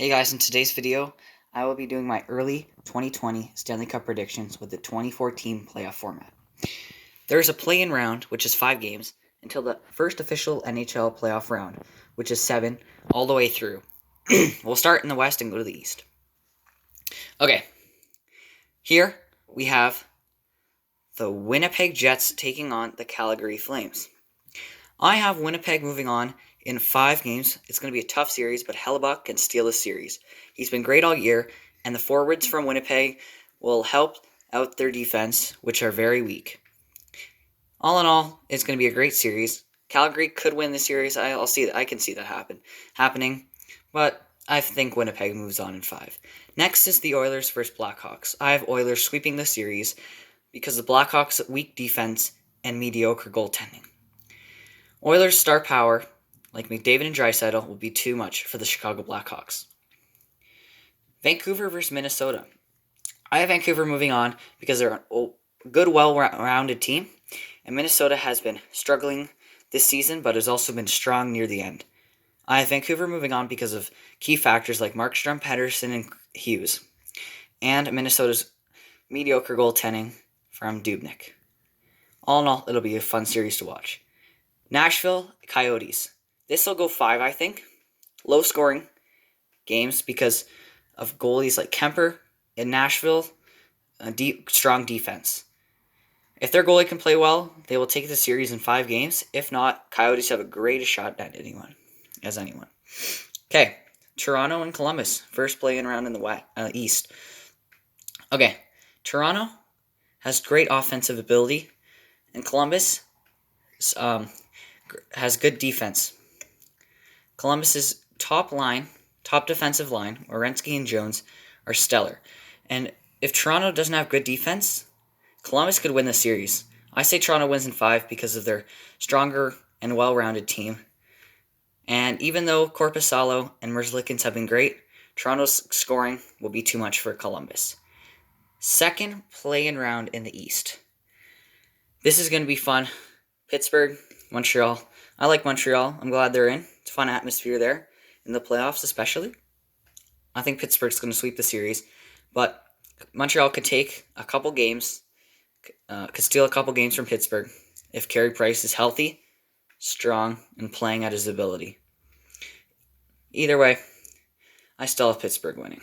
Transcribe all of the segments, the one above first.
Hey guys, in today's video, I will be doing my early 2020 Stanley Cup predictions with the 2014 playoff format. There is a play-in round, which is 5 games, until the first official NHL playoff round, which is 7, all the way through. We'll start in the West and go to the East. Okay, here we have the Winnipeg Jets taking on the Calgary Flames. I have Winnipeg moving on in 5 games. It's going to be a tough series, but Hellebuck can steal the series. He's been great all year, and the forwards from Winnipeg will help out their defense, which are very weak. All in all, it's going to be a great series. Calgary could win the series. I can see that happening, but I think Winnipeg moves on in 5. Next is the Oilers versus Blackhawks. I have Oilers sweeping the series because the Blackhawks' weak defense and mediocre goaltending. Oilers' star power, like McDavid and Draisaitl, will be too much for the Chicago Blackhawks. Vancouver versus Minnesota. I have Vancouver moving on because they're a good, well-rounded team, and Minnesota has been struggling this season, but has also been strong near the end. I have Vancouver moving on because of key factors like Markstrom, Pettersson, and Hughes, and Minnesota's mediocre goaltending from Dubnyk. All in all, it'll be a fun series to watch. Nashville Coyotes. This will go 5, I think. Low scoring games because of goalies like Kemper in Nashville. Strong defense. If their goalie can play well, they will take the series in 5 games. If not, Coyotes have a great shot at anyone. Okay, Toronto and Columbus. First play-in round in the East. Okay, Toronto has great offensive ability, and Columbus has good defense. Columbus's top defensive line, Werenski and Jones, are stellar. And if Toronto doesn't have good defense, Columbus could win the series. I say Toronto wins in 5 because of their stronger and well-rounded team. And even though Korpisalo and Merzlikins have been great, Toronto's scoring will be too much for Columbus. Second play-in round in the East. This is going to be fun. Pittsburgh, Montreal. I like Montreal. I'm glad they're in. It's a fun atmosphere there, in the playoffs especially. I think Pittsburgh's going to sweep the series, but Montreal could take a couple games, could steal a couple games from Pittsburgh if Carey Price is healthy, strong, and playing at his ability. Either way, I still have Pittsburgh winning.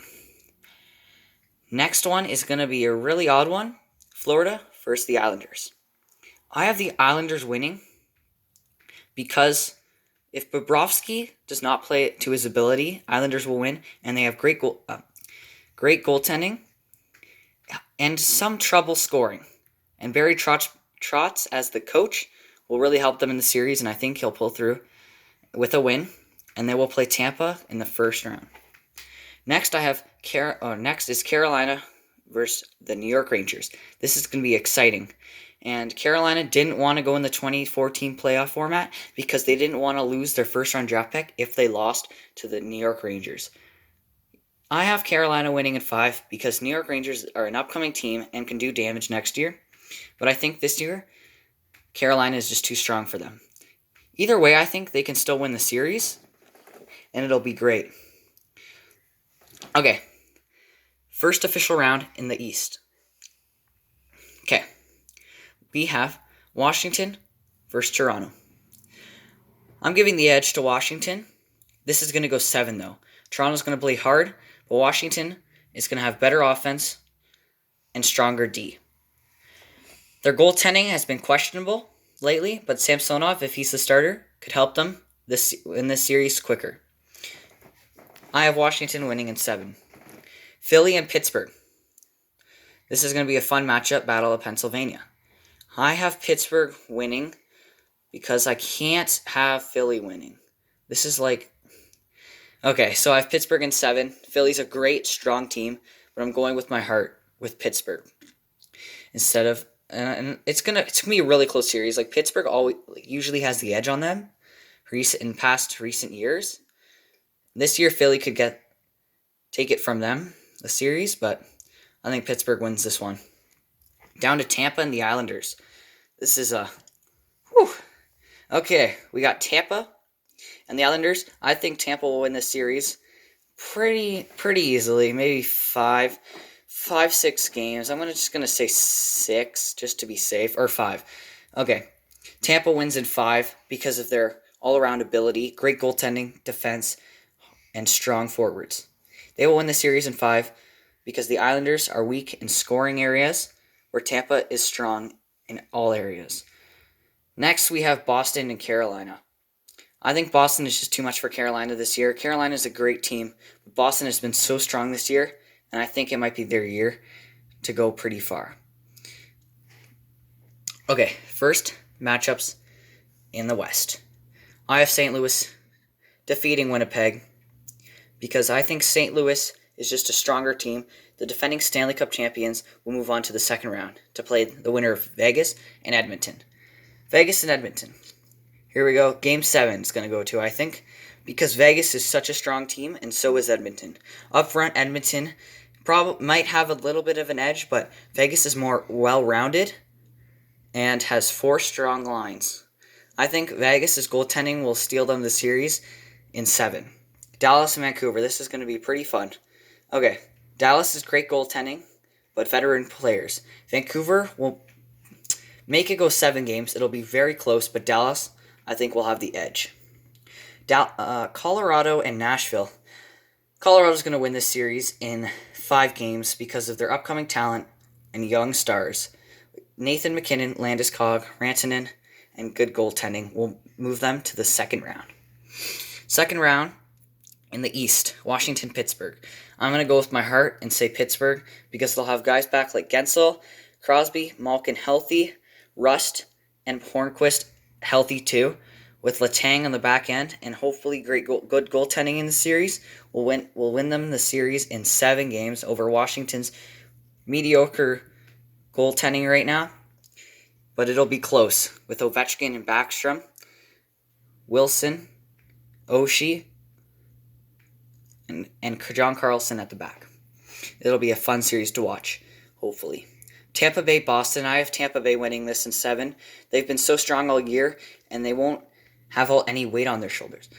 Next one is going to be a really odd one. Florida versus the Islanders. I have the Islanders winning because if Bobrovsky does not play to his ability, Islanders will win, and they have great goaltending and some trouble scoring. And Barry Trotz, as the coach, will really help them in the series, and I think he'll pull through with a win, and they will play Tampa in the first round. Next, next is Carolina versus the New York Rangers. This is going to be exciting. And Carolina didn't want to go in the 2014 playoff format because they didn't want to lose their first-round draft pick if they lost to the New York Rangers. I have Carolina winning in 5 because New York Rangers are an upcoming team and can do damage next year. But I think this year, Carolina is just too strong for them. Either way, I think they can still win the series, and it'll be great. Okay, first official round in the East. Okay. We have Washington versus Toronto. I'm giving the edge to Washington. This is going to go 7, though. Toronto's going to play hard, but Washington is going to have better offense and stronger D. Their goaltending has been questionable lately, but Samsonov, if he's the starter, could help them in this series quicker. I have Washington winning in 7. Philly and Pittsburgh. This is going to be a fun matchup, Battle of Pennsylvania. I have Pittsburgh winning because I can't have Philly winning. This is like... Okay, so I have Pittsburgh in 7. Philly's a great, strong team, but I'm going with my heart with Pittsburgh. Instead of... and it's gonna be a really close series. Like, Pittsburgh usually has the edge on them in past recent years. This year, Philly could take it from them, the series, but I think Pittsburgh wins this one. Down to Tampa and the Islanders. This is a... Okay, we got Tampa and the Islanders. I think Tampa will win this series. pretty easily. Maybe 6 games. I'm just gonna say 6 just to be safe, or 5. Okay, Tampa wins in 5 because of their all-around ability, great goaltending, defense, and strong forwards. They will win the series in 5 because the Islanders are weak in scoring areas, where Tampa is strong in all areas. Next, we have Boston and Carolina. I think Boston is just too much for Carolina this year. Carolina is a great team, but Boston has been so strong this year, and I think it might be their year to go pretty far. Okay, first matchups in the West. I have St. Louis defeating Winnipeg because I think St. Louis is just a stronger team. The defending Stanley Cup champions will move on to the second round to play the winner of Vegas and Edmonton. Vegas and Edmonton. Here we go. Game 7 is going to go to, I think, because Vegas is such a strong team, and so is Edmonton. Up front, Edmonton might have a little bit of an edge, but Vegas is more well-rounded and has 4 strong lines. I think Vegas' goaltending will steal them the series in 7. Dallas and Vancouver. This is going to be pretty fun. Okay, Dallas is great goaltending, but veteran players. Vancouver will make it go 7 games. It'll be very close, but Dallas, I think, will have the edge. Colorado and Nashville. Colorado's going to win this series in 5 games because of their upcoming talent and young stars. Nathan McKinnon, Landeskog, Rantanen, and good goaltending will move them to the second round. Second round in the East, Washington, Pittsburgh. I'm going to go with my heart and say Pittsburgh because they'll have guys back like Gensel, Crosby, Malkin healthy, Rust, and Hornquist healthy too. With Letang on the back end and hopefully good goaltending in the series, will win them the series in 7 games over Washington's mediocre goaltending right now. But it'll be close with Ovechkin and Backstrom, Wilson, Oshie, and John Carlson at the back. It'll be a fun series to watch, hopefully. Tampa Bay, Boston. I have Tampa Bay winning this in 7. They've been so strong all year, and they won't have any weight on their shoulders.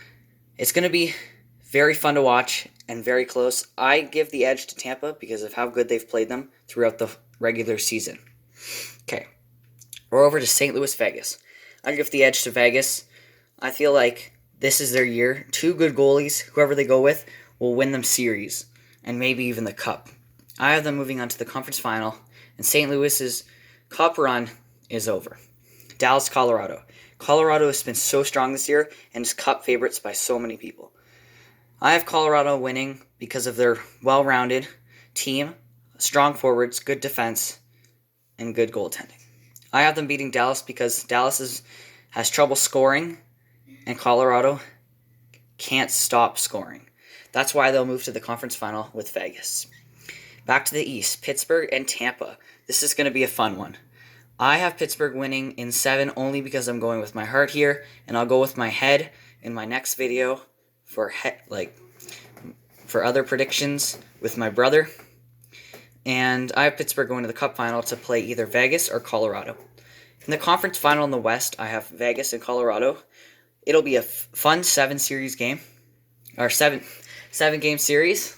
It's going to be very fun to watch and very close. I give the edge to Tampa because of how good they've played them throughout the regular season. Okay, we're over to St. Louis, Vegas. I give the edge to Vegas. I feel like this is their year. 2 good goalies, whoever they go with, will win them series and maybe even the cup. I have them moving on to the conference final, and St. Louis's cup run is over. Dallas, Colorado. Colorado has been so strong this year and is cup favorites by so many people. I have Colorado winning because of their well-rounded team, strong forwards, good defense, and good goaltending. I have them beating Dallas because Dallas has trouble scoring, and Colorado can't stop scoring. That's why they'll move to the conference final with Vegas. Back to the East, Pittsburgh and Tampa. This is going to be a fun one. I have Pittsburgh winning in 7 only because I'm going with my heart here, and I'll go with my head in my next video for other predictions with my brother. And I have Pittsburgh going to the Cup final to play either Vegas or Colorado. In the conference final in the West, I have Vegas and Colorado. It'll be a fun 7-game series.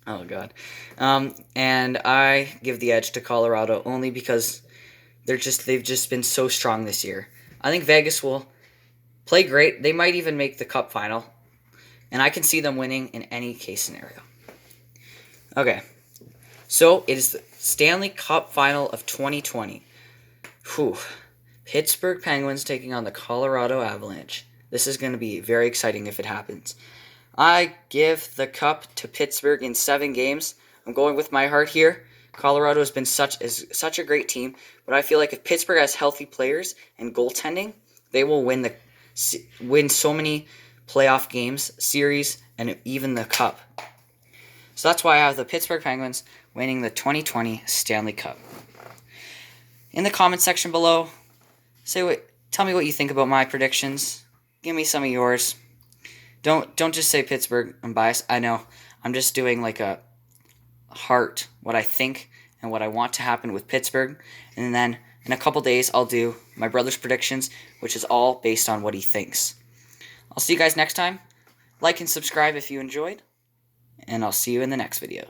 Oh God, and I give the edge to Colorado only because they've just been so strong this year. I think Vegas will play great. They might even make the Cup final, and I can see them winning in any case scenario. Okay, so it is the Stanley Cup final of 2020. Whew. Pittsburgh Penguins taking on the Colorado Avalanche. This is going to be very exciting if it happens. I give the cup to Pittsburgh in 7 games. I'm going with my heart here. Colorado has been such a great team, but I feel like if Pittsburgh has healthy players and goaltending, they will win so many playoff games, series, and even the cup. So that's why I have the Pittsburgh Penguins winning the 2020 Stanley Cup. In the comment section below, tell me what you think about my predictions. Give me some of yours. Don't just say Pittsburgh. I'm biased. I know. I'm just doing like a heart, what I think and what I want to happen with Pittsburgh. And then in a couple days, I'll do my brother's predictions, which is all based on what he thinks. I'll see you guys next time. Like and subscribe if you enjoyed. and I'll see you in the next video.